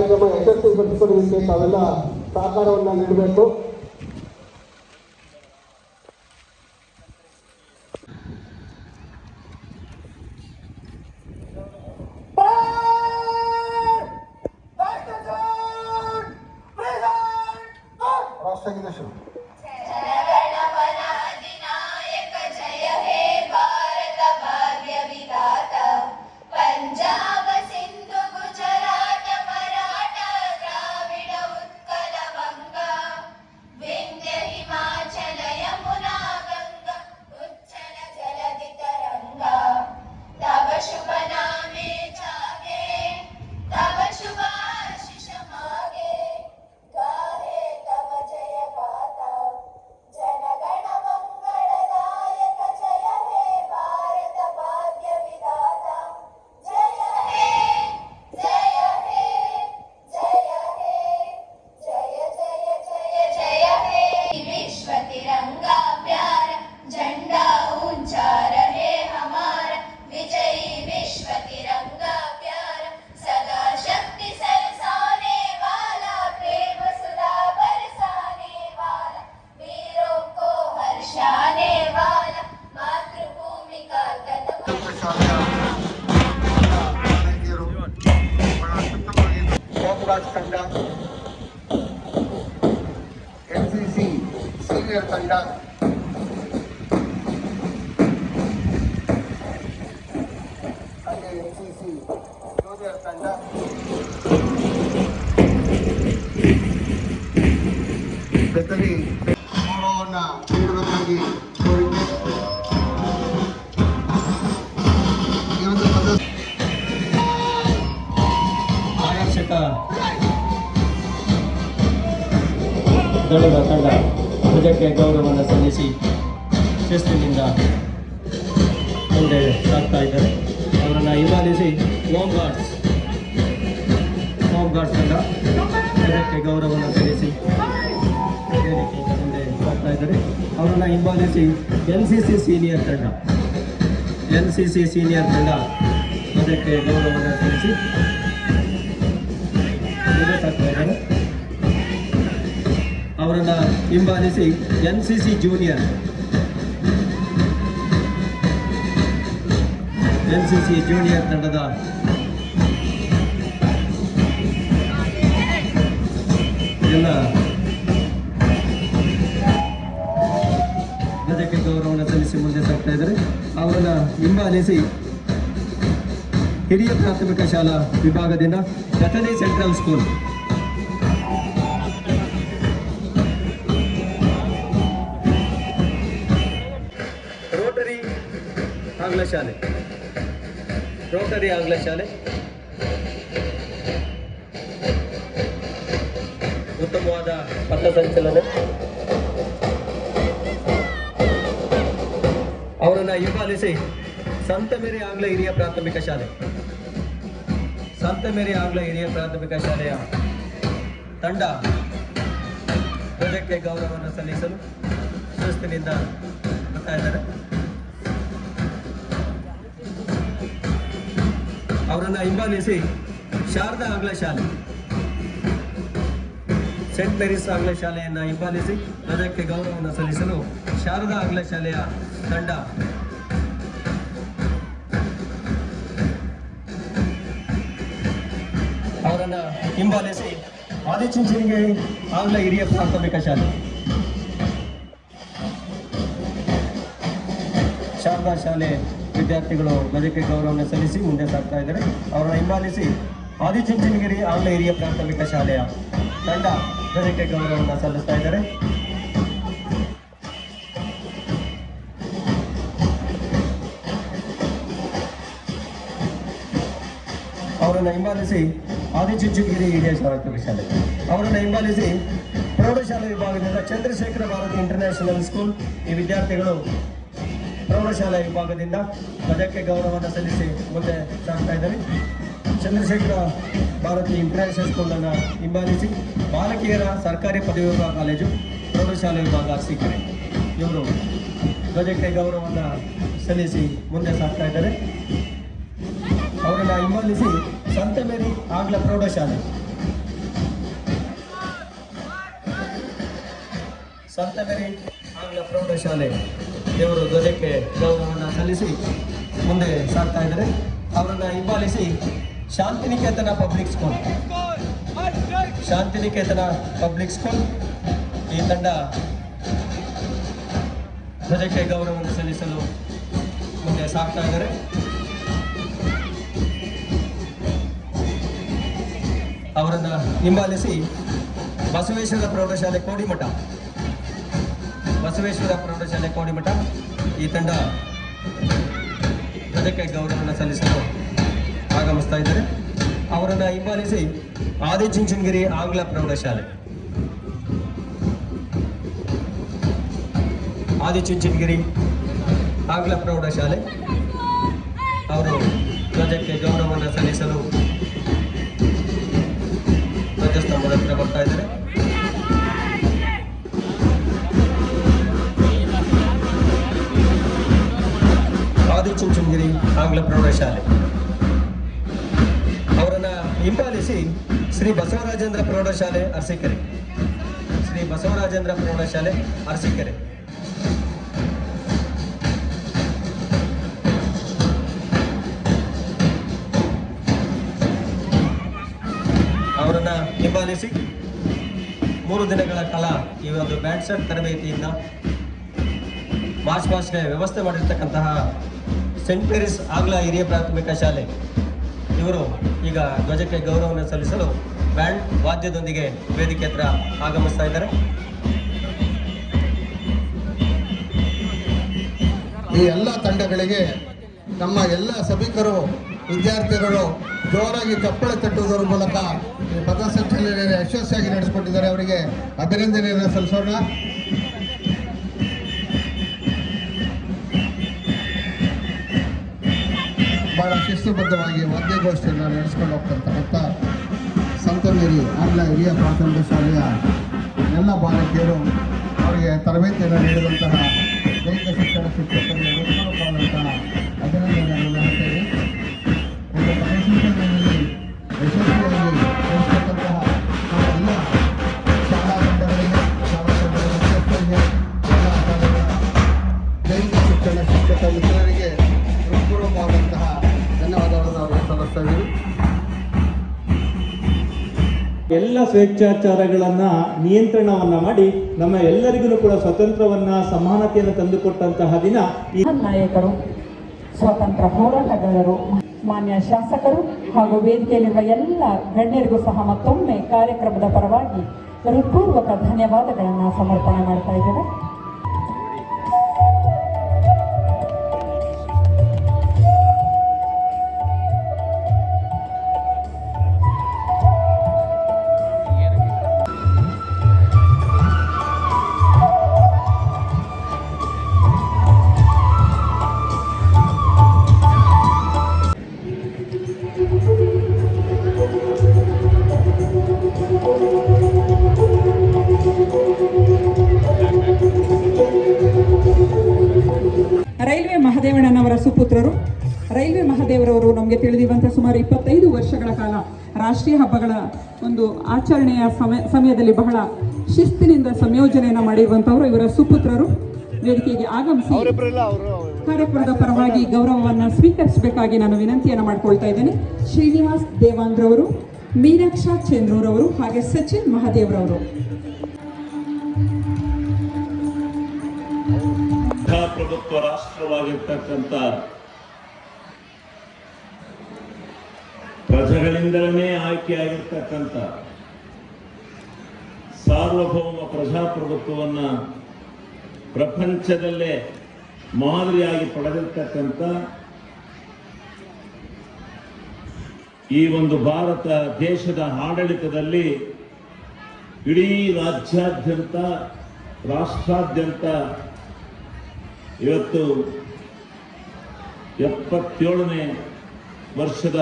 ಯಶಸ್ವಿಗೊಳಿಸಿಕೊಳ್ಳಲಿಕ್ಕೆ ತಾವೆಲ್ಲ ಸಹಕಾರವನ್ನು ನೀಡಬೇಕು. ರಾಷ್ಟ್ರಗೀತೆ ಶುರು. ತಂಡ, ಎನ್ಸಿಸಿ ಸೀನಿಯರ್ ತಂಡ, ಹಾಗೆ ಎನ್ಸಿಸಿ ಜೂನಿಯರ್ ತಂಡ, ಜೊತೆಗೆ ಗೌರವವನ್ನು ನೀಡುವುದಕ್ಕಾಗಿ ಕೋರಿಕೆ. ಆರಕ್ಷಕ ದಳದ ತಂಡ ಧ್ವಜಕ್ಕೆ ಗೌರವವನ್ನು ಸಲ್ಲಿಸಿ ಶಿಸ್ತಿನಿಂದ ಮುಂದೆ ಸಾಗ್ತಾ ಇದ್ದಾರೆ. ಅವರನ್ನು ಹಿಂಬಾಲಿಸಿ ಹೋಮ್ ಗಾರ್ಡ್ಸ್ ತಂಡ ಧ್ವಜಕ್ಕೆ ಗೌರವವನ್ನು ಸಲ್ಲಿಸಿ ಮುಂದೆ ಸಾಗ್ತಾ ಇದ್ದಾರೆ. ಅವರನ್ನು ಹಿಂಬಾಲಿಸಿ ಎನ್ಸಿಸಿ ಸೀನಿಯರ್ ತಂಡ ಧ್ವಜಕ್ಕೆ ಗೌರವವನ್ನು ಸಲ್ಲಿಸಿ ಮುಂದೆ ಸಾಗ್ತಾ ಇದ್ದಾರೆ. ಅವರನ್ನು ಹಿಂಬಾಲಿಸಿ ಎನ್ಸಿಸಿ ಜೂನಿಯರ್ ತಂಡದ ಎಲ್ಲ ಧ್ವಜಕ್ಕೆ ಗೌರವವನ್ನು ಸಲ್ಲಿಸಿ ಮುಂದೆ ಸಾಗ್ತಾ ಇದ್ದಾರೆ. ಅವರನ್ನು ಹಿಂಬಾಲಿಸಿ ಹಿರಿಯ ಪ್ರಾಥಮಿಕ ಶಾಲಾ ವಿಭಾಗದಿಂದ ಗತನಿ ಸೆಂಟ್ರಲ್ ಸ್ಕೂಲ್ ರೋಟರಿ ಆಂಗ್ಲ ಶಾಲೆ ಉತ್ತಮವಾದ ಪಥಸಂಚಲನ. ಅವರನ್ನು ಹಿಂಬಾಲಿಸಿ ಸಂತ ಮೇರಿ ಆಂಗ್ಲ ಹಿರಿಯ ಪ್ರಾಥಮಿಕ ಶಾಲೆಯ ತಂಡ ಧ್ವಜಕ್ಕೆ ಗೌರವವನ್ನು ಸಲ್ಲಿಸಲು ಶಿಸ್ತಿನಿಂದ ಬರ್ತಾ ಇದ್ದಾರೆ. ಅವರನ್ನು ಹಿಂಬಾಲಿಸಿ ಶಾರದಾ ಆಂಗ್ಲ ಶಾಲೆ ಸೆಂಟ್ ಮೇರಿಸ್ ಆಂಗ್ಲ ಶಾಲೆಯನ್ನು ಹಿಂಬಾಲಿಸಿ ಧ್ವಜಕ್ಕೆ ಗೌರವವನ್ನು ಸಲ್ಲಿಸಲು ಶಾರದಾ ಆಂಗ್ಲ ಶಾಲೆಯ ತಂಡ ಅವರನ್ನು ಹಿಂಬಾಲಿಸಿ ಆದಿಚುಂಚನಗಿರಿ ಆಂಗ್ಲ ಹಿರಿಯ ಪ್ರಾಥಮಿಕ ಶಾರದಾ ಶಾಲೆ ವಿದ್ಯಾರ್ಥಿಗಳು ಧ್ವಜಕ್ಕೆ ಗೌರವವನ್ನು ಸಲ್ಲಿಸಿ ಮುಂದೆ ಸಾಗ್ತಾ ಇದ್ದಾರೆ. ಅವರನ್ನು ಹಿಂಬಾಲಿಸಿ ಆದಿಚುಂಚನಗಿರಿ ಆಂಗ್ಲ ಹಿರಿಯ ಪ್ರಾಥಮಿಕ ಶಾಲೆಯ ತಂಡ ಧ್ವಜಕ್ಕೆ ಗೌರವವನ್ನು ಸಲ್ಲಿಸ್ತಾ ಇದ್ದಾರೆ. ಅವರನ್ನು ಹಿಂಬಾಲಿಸಿ ಆದಿಚುಂಚನಗಿರಿ ಹಿರಿಯ ಪ್ರಾಥಮಿಕ ಶಾಲೆ ಅವರನ್ನು ಹಿಂಬಾಲಿಸಿ ಪ್ರೌಢಶಾಲೆ ವಿಭಾಗದಿಂದ ಚಂದ್ರಶೇಖರ ಭಾರತಿ ಇಂಟರ್ನ್ಯಾಷನಲ್ ಸ್ಕೂಲ್ ಈ ವಿದ್ಯಾರ್ಥಿಗಳು ಪ್ರೌಢಶಾಲಾ ವಿಭಾಗದಿಂದ ಧ್ವಜಕ್ಕೆ ಗೌರವವನ್ನು ಸಲ್ಲಿಸಿ ಮುಂದೆ ಸಾಗ್ತಾ ಇದ್ದಾರೆ. ಚಂದ್ರಶೇಖರ ಭಾರತಿ ಇಂಟರ್ನ್ಯಾಷನಲ್ ಸ್ಕೂಲನ್ನು ಹಿಂಬಾಲಿಸಿ ಬಾಲಕಿಯರ ಸರ್ಕಾರಿ ಪದವಿ ಪೂರ್ವ ಕಾಲೇಜು ಪ್ರೌಢಶಾಲೆ ವಿಭಾಗ ಅರಸೀಕೆರೆ ಇವರು ಧ್ವಜಕ್ಕೆ ಗೌರವವನ್ನು ಸಲ್ಲಿಸಿ ಮುಂದೆ ಸಾಗ್ತಾ ಇದ್ದಾರೆ. ಅವರನ್ನು ಹಿಂಬಾಲಿಸಿ ಸಂತ ಮೇರಿ ಆಂಗ್ಲ ಪ್ರೌಢಶಾಲೆ ಸಂತ ಮೇರಿ ಆಂಗ್ಲ ಪ್ರೌಢಶಾಲೆ ಇವರು ಧ್ವಜಕ್ಕೆ ಗೌರವವನ್ನು ಸಲ್ಲಿಸಿ ಮುಂದೆ ಸಾಗ್ತಾ ಇದ್ದಾರೆ. ಅವರನ್ನು ಹಿಂಬಾಲಿಸಿ ಶಾಂತಿನಿಕೇತನ ಪಬ್ಲಿಕ್ ಸ್ಕೂಲ್ ಈ ತಂಡ ಧ್ವಜಕ್ಕೆ ಗೌರವವನ್ನು ಸಲ್ಲಿಸಲು ಮುಂದೆ ಸಾಗ್ತಾ ಇದ್ದಾರೆ. ಅವರನ್ನು ಹಿಂಬಾಲಿಸಿ ಬಸವೇಶ್ವರ ಪ್ರೌಢಶಾಲೆ ಕೋಡಿಮಠ ಈ ತಂಡ ಧ್ವಜಕ್ಕೆ ಗೌರವವನ್ನು ಸಲ್ಲಿಸಲು ಆಗಮಿಸ್ತಾ ಇದ್ದಾರೆ. ಅವರನ್ನು ಹಿಂಬಾಲಿಸಿ ಆದಿಚುಂಚನಗಿರಿ ಆಂಗ್ಲ ಪ್ರೌಢಶಾಲೆ ಅವರು ಧ್ವಜಕ್ಕೆ ಗೌರವವನ್ನು ಸಲ್ಲಿಸಲು ಧ್ವಜಸ್ತಂಭದ ಹತ್ರ ಬರ್ತಾ ಇದ್ದಾರೆ. ಆದಿಚುಂಚನಗಿರಿ ಆಂಗ್ಲ ಪ್ರೌಢಶಾಲೆ ಅವರನ್ನು ಹಿಂಬಾಲಿಸಿ ಶ್ರೀ ಬಸವರಾಜೇಂದ್ರ ಪ್ರೌಢಶಾಲೆ ಅರಸೀಕೆರೆ ಅವರನ್ನು ಹಿಂಬಾಲಿಸಿ 3 ದಿನಗಳ ಕಾಲ ಈ ಒಂದು ಬ್ಯಾಂಡ್ ಸೆಟ್ ತರಬೇತಿಯಿಂದ ಮಾರ್ಚ್ ಪಾಸ್ಟ್ಗೆ ವ್ಯವಸ್ಥೆ ಮಾಡಿರ್ತಕ್ಕಂತಹ ಸೆಂಟ್ ಮೇರಿಸ್ ಆಂಗ್ಲ ಹಿರಿಯ ಪ್ರಾಥಮಿಕ ಶಾಲೆ ಇವರು ಈಗ ಧ್ವಜಕ್ಕೆ ಗೌರವವನ್ನು ಸಲ್ಲಿಸಲು ಬ್ಯಾಂಡ್ ವಾದ್ಯದೊಂದಿಗೆ ವೇದಿಕೆ ಹತ್ರ ಆಗಮಿಸ್ತಾ ಇದ್ದಾರೆ. ಈ ಎಲ್ಲ ತಂಡಗಳಿಗೆ ನಮ್ಮ ಎಲ್ಲ ಸಭಿಕರು ವಿದ್ಯಾರ್ಥಿಗಳು ಜೋರಾಗಿ ಚಪ್ಪಳೆ ತಟ್ಟುವುದರ ಮೂಲಕ ಈ ಪಥಸಂಚಲನೆಯನ್ನು ಯಶಸ್ವಿಯಾಗಿ ನಡೆಸಿಕೊಂಡಿದ್ದಾರೆ. ಅವರಿಗೆ ಅಭಿನಂದನೆಯನ್ನು ಸಲ್ಲಿಸೋಣ. ಬಹಳ ಶಿಸ್ತುಬದ್ಧವಾಗಿ ವಾದ್ಯಗೋಷ್ಠಿಯನ್ನು ನಡೆಸ್ಕೊಂಡು ಹೋಗ್ತಕ್ಕಂಥ ಸಂತ ಮೇರಿ ಆಂಗ್ಲ ಹಿರಿಯ ಪ್ರಾಥಮಿಕ ಶಾಲೆಯ ಎಲ್ಲ ಬಾಲಕಿಯರು ಅವರಿಗೆ ತರಬೇತಿಯನ್ನು ನೀಡಿದಂತಹ ದೈಹಿಕ ಶಿಕ್ಷಣ ಶಿಕ್ಷಕರಿಗೆ ಹೃತ್ಪೂರ್ವಕವಾದಂತಹ ಅಭಿನಂದನೆಗಳನ್ನು ಹೇಳ್ತೇವೆ. ಒಂದು ಪಥಸಂಚಲನೆಯಲ್ಲಿ ಯಶಸ್ವಿಯಾಗಿ ನಡೆಸತಕ್ಕಂತಹ ಎಲ್ಲ ಶಾಲಾ ತಂಡಗಳಿಗೆ ಮುಖ್ಯಸ್ಥರಿಗೆ ಎಲ್ಲ ದೈಹಿಕ ಶಿಕ್ಷಣ ಶಿಕ್ಷಕ ಮಿತ್ರರಿಗೆ ಹೃತ್ಪೂರ್ವಕವಾದಂತಹ ಧನ್ಯವಾದಗಳನ್ನು ಅವರಿಗೆ ಸಲ್ಲಿಸ್ತಾ ಇದ್ದೀವಿ. ಎಲ್ಲ ಸ್ವೇಚ್ಛಾಚಾರಗಳನ್ನು ನಿಯಂತ್ರಣವನ್ನು ಮಾಡಿ ನಮ್ಮ ಎಲ್ಲರಿಗೂ ಕೂಡ ಸ್ವತಂತ್ರವನ್ನು ಸಮಾನತೆಯನ್ನು ತಂದುಕೊಟ್ಟಂತಹ ದಿನ ಈ ನಾಯಕರು, ಸ್ವಾತಂತ್ರ್ಯ ಹೋರಾಟಗಾರರು, ಮಾನ್ಯ ಶಾಸಕರು ಹಾಗೂ ವೇದಿಕೆಯಲ್ಲಿರುವ ಎಲ್ಲ ಗಣ್ಯರಿಗೂ ಸಹ ಮತ್ತೊಮ್ಮೆ ಕಾರ್ಯಕ್ರಮದ ಪರವಾಗಿ ಹೃತ್ಪೂರ್ವಕ ಧನ್ಯವಾದಗಳನ್ನು ಸಮರ್ಪಣೆ ಮಾಡ್ತಾ ಇದ್ದೇವೆ. ರೈಲ್ವೆ ಮಹದೇವಣ್ಣನವರ ಸುಪುತ್ರರು. ರೈಲ್ವೆ ಮಹದೇವರವರು ನಮಗೆ ತಿಳಿದಿರುವಂಥ ಸುಮಾರು 25 ವರ್ಷಗಳ ಕಾಲ ರಾಷ್ಟ್ರೀಯ ಹಬ್ಬಗಳ ಒಂದು ಆಚರಣೆಯ ಸಮಯದಲ್ಲಿ ಬಹಳ ಶಿಸ್ತಿನಿಂದ ಸಂಯೋಜನೆಯನ್ನು ಮಾಡಿರುವಂಥವರು ಇವರ ಸುಪುತ್ರರು ವೇದಿಕೆಗೆ ಆಗಮಿಸಿ ಕಾರ್ಯಕ್ರಮದ ಪರವಾಗಿ ಗೌರವವನ್ನು ಸ್ವೀಕರಿಸಬೇಕಾಗಿ ನಾನು ವಿನಂತಿಯನ್ನು ಮಾಡ್ಕೊಳ್ತಾ ಇದ್ದೇನೆ. ಶ್ರೀನಿವಾಸ್ ದೇವಾಂದ್ರವರು, ಮೀನಾಕ್ಷಾ ಚಂದ್ರೂರವರು ಹಾಗೆ ಸಚಿನ್ ಮಹದೇವ್ರವರು. ಪ್ರಭುತ್ವ ರಾಷ್ಟ್ರವಾಗಿರ್ತಕ್ಕಂಥ ಪ್ರಜೆಗಳಿಂದಲೇ ಆಯ್ಕೆಯಾಗಿರ್ತಕ್ಕಂಥ ಸಾರ್ವಭೌಮ ಪ್ರಜಾಪ್ರಭುತ್ವವನ್ನು ಪ್ರಪಂಚದಲ್ಲೇ ಮಾದರಿಯಾಗಿ ಪಡೆದಿರ್ತಕ್ಕಂಥ ಈ ಒಂದು ಭಾರತ ದೇಶದ ಆಡಳಿತದಲ್ಲಿ ಇಡೀ ರಾಜ್ಯಾದ್ಯಂತ ರಾಷ್ಟ್ರಾದ್ಯಂತ ಇವತ್ತು 77ನೇ ವರ್ಷದ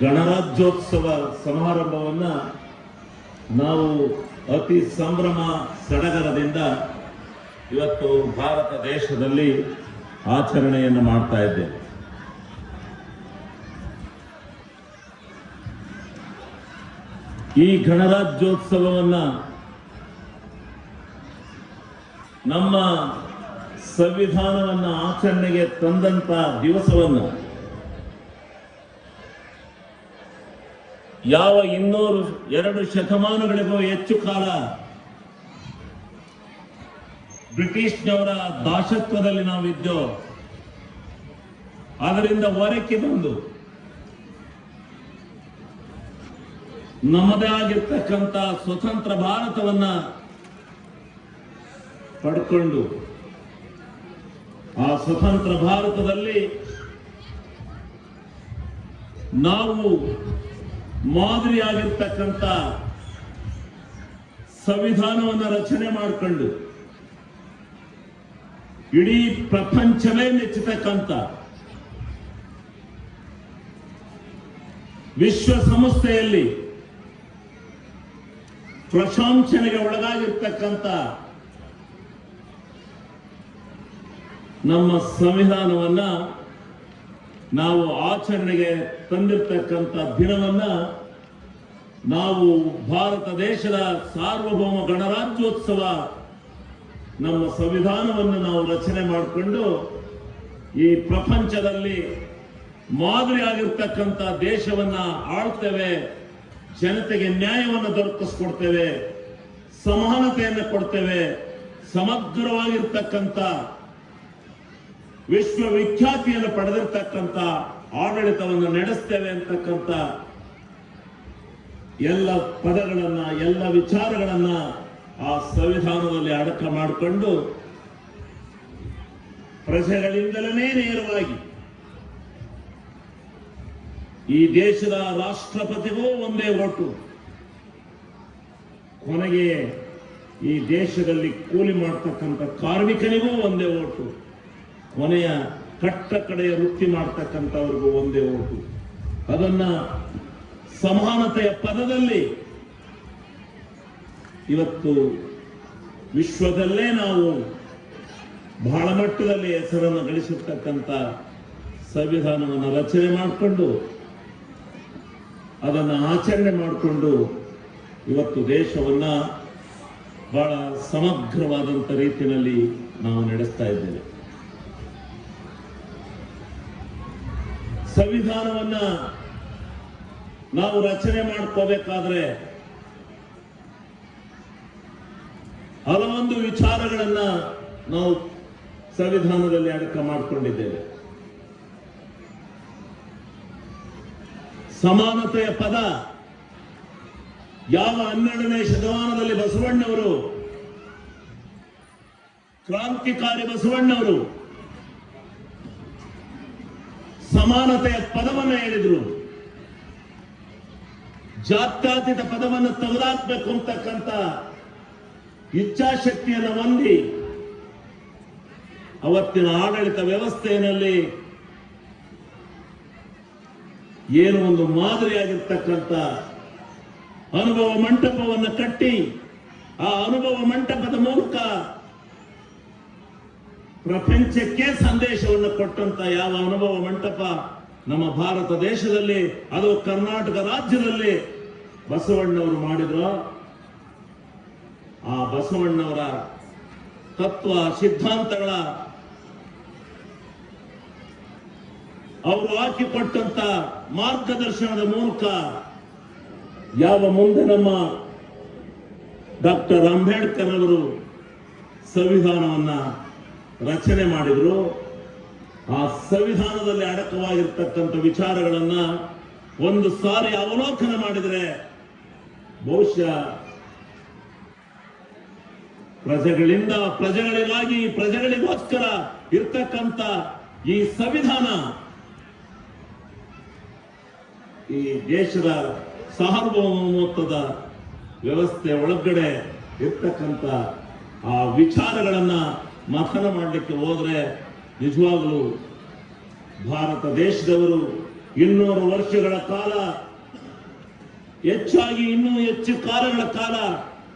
ಗಣರಾಜ್ಯೋತ್ಸವ ಸಮಾರಂಭವನ್ನು ನಾವು ಅತಿ ಸಂಭ್ರಮ ಸಡಗರದಿಂದ ಇವತ್ತು ಭಾರತ ದೇಶದಲ್ಲಿ ಆಚರಣೆಯನ್ನು ಮಾಡ್ತಾ ಇದ್ದೇವೆ. ಈ ಗಣರಾಜ್ಯೋತ್ಸವವನ್ನು ನಮ್ಮ ಸಂವಿಧಾನವನ್ನು ಆಚರಣೆಗೆ ತಂದಂತ ದಿವಸವನ್ನು ಯಾವ 200 ಶತಮಾನಗಳಿಗೂ ಹೆಚ್ಚು ಕಾಲ ಬ್ರಿಟಿಷ್ನವರ ದಾಸತ್ವದಲ್ಲಿ ನಾವಿದ್ದೋ, ಅದರಿಂದ ಹೊರಕ್ಕೆ ಬಂದು ನಮ್ಮದೇ ಆಗಿರ್ತಕ್ಕಂಥ ಸ್ವತಂತ್ರ ಭಾರತವನ್ನ ಪಡ್ಕೊಂಡು ಆ ಸ್ವತಂತ್ರ ಭಾರತದಲ್ಲಿ ನಾವು ಮಾದರಿಯಾಗಿರ್ತಕ್ಕಂಥ ಸಂವಿಧಾನವನ್ನು ರಚನೆ ಮಾಡಿಕೊಂಡು ಇಡೀ ಪ್ರಪಂಚವೇ ಮೆಚ್ಚತಕ್ಕಂಥ ವಿಶ್ವಸಂಸ್ಥೆಯಲ್ಲಿ ಪ್ರಶಂಸನೆಗೆ ಒಳಗಾಗಿರ್ತಕ್ಕಂಥ ನಮ್ಮ ಸಂವಿಧಾನವನ್ನ ನಾವು ಆಚರಣೆಗೆ ತಂದಿರತಕ್ಕಂಥ ದಿನವನ್ನ ನಾವು ಭಾರತ ದೇಶದ ಸಾರ್ವಭೌಮ ಗಣರಾಜ್ಯೋತ್ಸವ ನಮ್ಮ ಸಂವಿಧಾನವನ್ನು ನಾವು ರಚನೆ ಮಾಡಿಕೊಂಡು ಈ ಪ್ರಪಂಚದಲ್ಲಿ ಮಾದರಿಯಾಗಿರ್ತಕ್ಕಂಥ ದೇಶವನ್ನ ಆಳ್ತೇವೆ, ಜನತೆಗೆ ನ್ಯಾಯವನ್ನು ದೊರಕಿಸ್ಕೊಡ್ತೇವೆ, ಸಮಾನತೆಯನ್ನು ಕೊಡ್ತೇವೆ, ಸಮಗ್ರವಾಗಿರ್ತಕ್ಕಂಥ ವಿಶ್ವವಿಖ್ಯಾತಿಯನ್ನು ಪಡೆದಿರ್ತಕ್ಕಂಥ ಆಡಳಿತವನ್ನು ನಡೆಸ್ತೇವೆ ಅಂತಕ್ಕಂಥ ಎಲ್ಲ ಪದಗಳನ್ನ, ಎಲ್ಲ ವಿಚಾರಗಳನ್ನ ಆ ಸಂವಿಧಾನದಲ್ಲಿ ಅಡಕ ಮಾಡಿಕೊಂಡು ಪ್ರಜೆಗಳಿಂದಲೇ ನೇರವಾಗಿ ಈ ದೇಶದ ರಾಷ್ಟ್ರಪತಿಗೂ ಒಂದೇ ಓಟು, ಕೊನೆಗೆ ಈ ದೇಶದಲ್ಲಿ ಕೂಲಿ ಮಾಡ್ತಕ್ಕಂಥ ಕಾರ್ಮಿಕನಿಗೂ ಒಂದೇ ಓಟು, ಕೊನೆಯ ಕಟ್ಟ ಕಡೆಯ ವೃತ್ತಿ ಮಾಡ್ತಕ್ಕಂಥವ್ರಿಗೂ ಒಂದೇ ಓಟು. ಅದನ್ನ ಸಮಾನತೆಯ ಪದದಲ್ಲಿ ಇವತ್ತು ವಿಶ್ವದಲ್ಲೇ ನಾವು ಬಹಳ ಮಟ್ಟದಲ್ಲಿ ಹೆಸರನ್ನು ಗಳಿಸಿರ್ತಕ್ಕಂಥ ಸಂವಿಧಾನವನ್ನು ರಚನೆ ಮಾಡಿಕೊಂಡು ಅದನ್ನು ಆಚರಣೆ ಮಾಡಿಕೊಂಡು ಇವತ್ತು ದೇಶವನ್ನ ಬಹಳ ಸಮಗ್ರವಾದಂಥ ರೀತಿಯಲ್ಲಿ ನಾವು ನಡೆಸ್ತಾ ಇದ್ದೇವೆ. ಸಂವಿಧಾನವನ್ನ ನಾವು ರಚನೆ ಮಾಡ್ಕೋಬೇಕಾದ್ರೆ ಹಲವೊಂದು ವಿಚಾರಗಳನ್ನ ನಾವು ಸಂವಿಧಾನದಲ್ಲಿ ಅಡಕ ಮಾಡಿಕೊಂಡಿದ್ದೇವೆ. ಸಮಾನತೆಯ ಪದ ಯಾವ 12ನೇ ಶತಮಾನದಲ್ಲಿ ಬಸವಣ್ಣವರು, ಕ್ರಾಂತಿಕಾರಿ ಬಸವಣ್ಣವರು ಸಮಾನತೆಯ ಪದವನ್ನು ಹೇಳಿದ್ರು, ಜಾತ್ಯತೀತ ಪದವನ್ನು ತೆಗೆದಾಕ್ಬೇಕು ಅಂತಕ್ಕಂಥ ಇಚ್ಛಾಶಕ್ತಿಯನ್ನು ಹೊಂದಿ ಅವತ್ತಿನ ಆಡಳಿತ ವ್ಯವಸ್ಥೆಯಲ್ಲಿ ಏನು ಒಂದು ಮಾದರಿಯಾಗಿರ್ತಕ್ಕಂಥ ಅನುಭವ ಮಂಟಪವನ್ನು ಕಟ್ಟಿ ಆ ಅನುಭವ ಮಂಟಪದ ಮೂಲಕ ಪ್ರಪಂಚಕ್ಕೆ ಸಂದೇಶವನ್ನು ಕೊಟ್ಟಂತ ಯಾವ ಅನುಭವ ಮಂಟಪ ನಮ್ಮ ಭಾರತ ದೇಶದಲ್ಲಿ, ಅದು ಕರ್ನಾಟಕ ರಾಜ್ಯದಲ್ಲಿ ಬಸವಣ್ಣವರು ಮಾಡಿದ್ರು. ಆ ಬಸವಣ್ಣವರ ತತ್ವ ಸಿದ್ಧಾಂತಗಳ ಅವರು ಹಾಕಿಕೊಟ್ಟಂತ ಮಾರ್ಗದರ್ಶನದ ಮೂಲಕ ಯಾವ ಮುಂದೆ ನಮ್ಮ ಡಾಕ್ಟರ್ ಅಂಬೇಡ್ಕರ್ ಅವರು ಸಂವಿಧಾನವನ್ನ ರಚನೆ ಮಾಡಿದ್ರು, ಆ ಸಂವಿಧಾನದಲ್ಲಿ ಅಡಕವಾಗಿರ್ತಕ್ಕಂಥ ವಿಚಾರಗಳನ್ನ ಒಂದು ಸಾರಿ ಅವಲೋಕನ ಮಾಡಿದರೆ ಬಹುಶಃ ಪ್ರಜೆಗಳಿಂದ ಪ್ರಜೆಗಳಿಗಾಗಿ ಪ್ರಜೆಗಳಿಗೋಸ್ಕರ ಇರ್ತಕ್ಕಂಥ ಈ ಸಂವಿಧಾನ ಈ ದೇಶದ ಸಾರ್ವಭೌಮತ್ವದ ವ್ಯವಸ್ಥೆ ಒಳಗಡೆ ಇರ್ತಕ್ಕಂಥ ಆ ವಿಚಾರಗಳನ್ನ ಮಥನ ಮಾಡಲಿಕ್ಕೆ ಹೋದ್ರೆ ನಿಜವಾಗಲೂ ಭಾರತ ದೇಶದವರು 200 ವರ್ಷಗಳ ಕಾಲ, ಹೆಚ್ಚಾಗಿ ಇನ್ನೂ ಹೆಚ್ಚು ಕಾಲಗಳ ಕಾಲ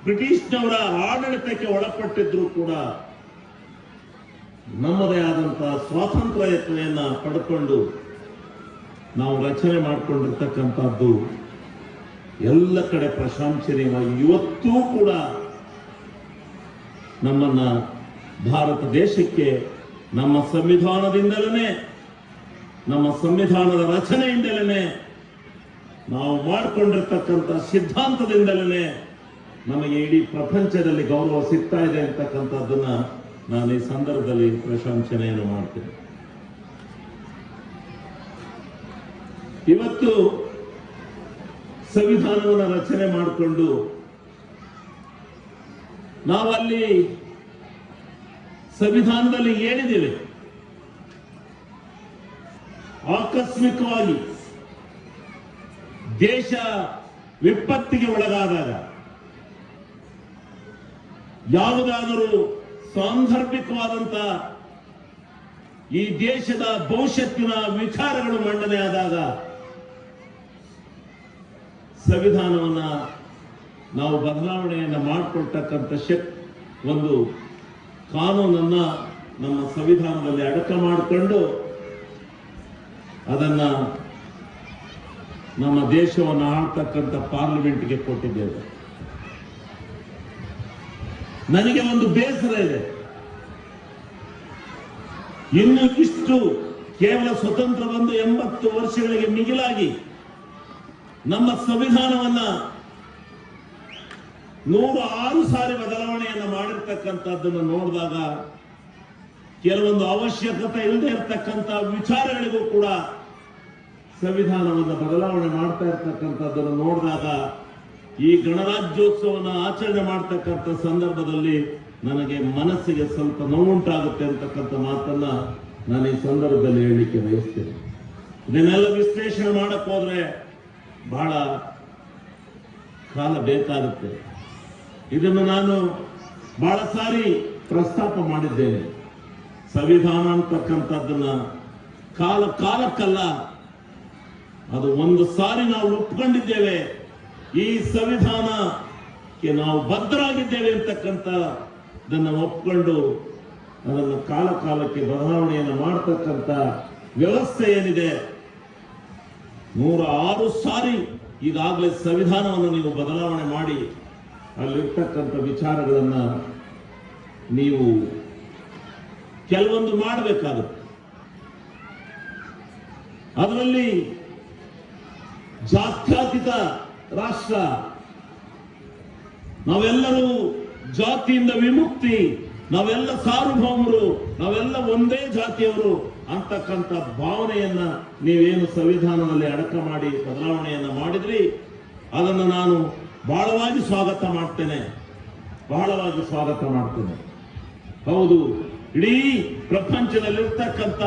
ಬ್ರಿಟಿಷ್ನವರ ಆಡಳಿತಕ್ಕೆ ಒಳಪಟ್ಟಿದ್ರು ಕೂಡ ನಮ್ಮದೇ ಆದಂತಹ ಸ್ವಾತಂತ್ರ್ಯತೆಯನ್ನ ಪಡ್ಕೊಂಡು ನಾವು ರಚನೆ ಮಾಡಿಕೊಂಡಿರ್ತಕ್ಕಂಥದ್ದು ಎಲ್ಲ ಕಡೆ ಪ್ರಶಂಸನೀಯವಾಗಿ ಇವತ್ತೂ ಕೂಡ ನಮ್ಮನ್ನ ಭಾರತ ದೇಶಕ್ಕೆ ನಮ್ಮ ಸಂವಿಧಾನದಿಂದಲೇ, ನಮ್ಮ ಸಂವಿಧಾನದ ರಚನೆಯಿಂದಲೇ, ನಾವು ಮಾಡಿಕೊಂಡಿರ್ತಕ್ಕಂಥ ಸಿದ್ಧಾಂತದಿಂದಲೇ ನಮಗೆ ಇಡೀ ಪ್ರಪಂಚದಲ್ಲಿ ಗೌರವ ಸಿಗ್ತಾ ಇದೆ ಅಂತಕ್ಕಂಥದ್ದನ್ನ ನಾನು ಈ ಸಂದರ್ಭದಲ್ಲಿ ಪ್ರಶಂಸನೆಯನ್ನು ಮಾಡ್ತೇನೆ. ಇವತ್ತು ಸಂವಿಧಾನವನ್ನು ರಚನೆ ಮಾಡಿಕೊಂಡು ನಾವಲ್ಲಿ ಸಂವಿಧಾನದಲ್ಲಿ ಹೇಳಿದ್ದೇವೆ, ಆಕಸ್ಮಿಕವಾಗಿ ದೇಶ ವಿಪತ್ತಿಗೆ ಒಳಗಾದಾಗ, ಯಾವುದಾದರೂ ಸಾಂದರ್ಭಿಕವಾದಂತ ಈ ದೇಶದ ಭವಿಷ್ಯತ್ತಿನ ವಿಚಾರಗಳು ಮಂಡನೆ ಆದಾಗ ಸಂವಿಧಾನವನ್ನ ನಾವು ಬದಲಾವಣೆಯನ್ನು ಮಾಡಿಕೊಳ್ತಕ್ಕಂಥ ಒಂದು ಕಾನೂನನ್ನ ನಮ್ಮ ಸಂವಿಧಾನದಲ್ಲಿ ಅಡಕ ಮಾಡಿಕೊಂಡು ಅದನ್ನ ನಮ್ಮ ದೇಶವನ್ನು ಆಳ್ತಕ್ಕಂಥ ಪಾರ್ಲಿಮೆಂಟ್ಗೆ ಕೊಟ್ಟಿದ್ದೇವೆ. ನನಗೆ ಒಂದು ಬೇಸರ ಇದೆ, ಇನ್ನು ಇಷ್ಟು ಕೇವಲ ಸ್ವತಂತ್ರ ಬಂದು 80 ವರ್ಷಗಳಿಗೆ ಮಿಗಿಲಾಗಿ ನಮ್ಮ ಸಂವಿಧಾನವನ್ನ 106 ಸಾರಿ ಬದಲಾವಣೆಯನ್ನು ಮಾಡಿರ್ತಕ್ಕಂಥದ್ದನ್ನು ನೋಡಿದಾಗ ಕೆಲವೊಂದು ಅವಶ್ಯಕತೆ ಇಲ್ಲದೆ ಇರತಕ್ಕಂಥ ವಿಚಾರಗಳಿಗೂ ಕೂಡ ಸಂವಿಧಾನವನ್ನು ಬದಲಾವಣೆ ಮಾಡ್ತಾ ಇರ್ತಕ್ಕಂಥದ್ದನ್ನು ನೋಡಿದಾಗ ಈ ಗಣರಾಜ್ಯೋತ್ಸವವನ್ನು ಆಚರಣೆ ಮಾಡ್ತಕ್ಕಂಥ ಸಂದರ್ಭದಲ್ಲಿ ನನಗೆ ಮನಸ್ಸಿಗೆ ಸ್ವಲ್ಪ ನೋವುಂಟಾಗುತ್ತೆ ಅಂತಕ್ಕಂಥ ಮಾತನ್ನ ನಾನು ಈ ಸಂದರ್ಭದಲ್ಲಿ ಹೇಳಲಿಕ್ಕೆ ಬಯಸ್ತೇನೆ. ಇದನ್ನೆಲ್ಲ ವಿಶ್ಲೇಷಣೆ ಮಾಡಕ್ ಹೋದ್ರೆ ಬಹಳ ಕಾಲ ಬೇಕಾಗುತ್ತೆ. ಇದನ್ನು ನಾನು ಬಹಳ ಸಾರಿ ಪ್ರಸ್ತಾಪ ಮಾಡಿದ್ದೇನೆ. ಸಂವಿಧಾನ ಅಂತಕ್ಕಂಥದ್ದನ್ನ ಕಾಲಕ್ಕಲ್ಲ, ಅದು ಒಂದು ಸಾರಿ ನಾವು ಒಪ್ಕೊಂಡಿದ್ದೇವೆ, ಈ ಸಂವಿಧಾನಕ್ಕೆ ನಾವು ಬದ್ಧರಾಗಿದ್ದೇವೆ ಅಂತಕ್ಕಂಥದ್ದನ್ನು ಒಪ್ಕೊಂಡು ಅದನ್ನು ಕಾಲಕ್ಕೆ ಬದಲಾವಣೆಯನ್ನು ಮಾಡತಕ್ಕಂಥ ವ್ಯವಸ್ಥೆ ಏನಿದೆ, 106 ಸಾರಿ ಈಗಾಗಲೇ ಸಂವಿಧಾನವನ್ನು ನೀವು ಬದಲಾವಣೆ ಮಾಡಿ ಅಲ್ಲಿರ್ತಕ್ಕಂಥ ವಿಚಾರಗಳನ್ನ ನೀವು ಕೆಲವೊಂದು ಮಾಡಬೇಕಾಗುತ್ತೆ. ಅದರಲ್ಲಿ ಜಾತ್ಯತೀತ ರಾಷ್ಟ್ರ, ನಾವೆಲ್ಲರೂ ಜಾತಿಯಿಂದ ವಿಮುಕ್ತಿ, ನಾವೆಲ್ಲ ಸಾರ್ವಭೌಮರು, ನಾವೆಲ್ಲ ಒಂದೇ ಜಾತಿಯವರು ಅಂತಕ್ಕಂಥ ಭಾವನೆಯನ್ನ ನೀವೇನು ಸಂವಿಧಾನದಲ್ಲಿ ಅಡಕ ಮಾಡಿ ಬದಲಾವಣೆಯನ್ನ ಮಾಡಿದ್ರಿ, ಅದನ್ನು ನಾನು ಬಹಳವಾಗಿ ಸ್ವಾಗತ ಮಾಡ್ತೇನೆ. ಹೌದು, ಇಡೀ ಪ್ರಪಂಚದಲ್ಲಿರ್ತಕ್ಕಂಥ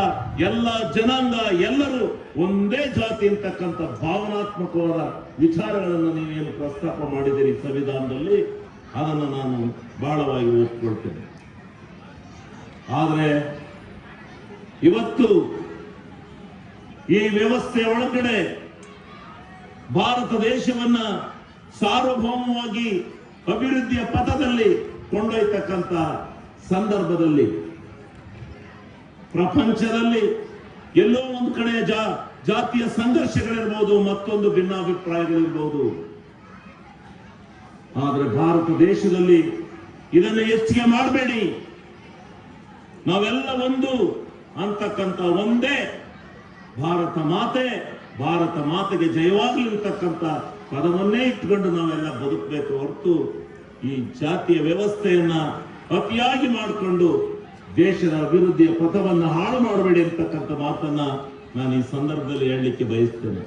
ಎಲ್ಲ ಜನಾಂಗ ಎಲ್ಲರೂ ಒಂದೇ ಜಾತಿ ಅಂತಕ್ಕಂಥ ಭಾವನಾತ್ಮಕವಾದ ವಿಚಾರಗಳನ್ನು ನೀವೇನು ಪ್ರಸ್ತಾಪ ಮಾಡಿದಿರಿ ಸಂವಿಧಾನದಲ್ಲಿ, ಅದನ್ನು ನಾನು ಬಹಳವಾಗಿ ಒಪ್ಪಿಕೊಳ್ತೇನೆ. ಆದರೆ ಇವತ್ತು ಈ ವ್ಯವಸ್ಥೆಯ ಒಳಗಡೆ ಭಾರತ ದೇಶವನ್ನ ಸಾರ್ವಭೌಮವಾಗಿ ಅಭಿವೃದ್ಧಿಯ ಪಥದಲ್ಲಿ ಕೊಂಡೊಯ್ತಕ್ಕಂಥ ಸಂದರ್ಭದಲ್ಲಿ ಪ್ರಪಂಚದಲ್ಲಿ ಎಲ್ಲೋ ಒಂದು ಕಡೆ ಜಾತಿಯ ಸಂಘರ್ಷಗಳಿರ್ಬೋದು, ಮತ್ತೊಂದು ಭಿನ್ನಾಭಿಪ್ರಾಯಗಳಿರ್ಬೋದು. ಆದರೆ ಭಾರತ ದೇಶದಲ್ಲಿ ಇದನ್ನು ಹೆಚ್ಚಿಗೆ ಮಾಡಬೇಡಿ, ನಾವೆಲ್ಲ ಒಂದು ಅಂತಕ್ಕಂಥ ಒಂದೇ ಭಾರತ ಮಾತೆಗೆ ಜಯವಾಗಲಿರ್ತಕ್ಕಂಥ ಪದವನ್ನೇ ಇಟ್ಕೊಂಡು ನಾವೆಲ್ಲ ಬದುಕಬೇಕು ಹೊರತು ಈ ಜಾತಿಯ ವ್ಯವಸ್ಥೆಯನ್ನ ಅತಿಯಾಗಿ ಮಾಡಿಕೊಂಡು ದೇಶದ ಅಭಿವೃದ್ಧಿಯ ಪಥವನ್ನು ಹಾಳು ಮಾಡಬೇಡಿ ಅಂತಕ್ಕಂಥ ಮಾತನ್ನ ನಾನು ಈ ಸಂದರ್ಭದಲ್ಲಿ ಹೇಳಲಿಕ್ಕೆ ಬಯಸ್ತೇನೆ.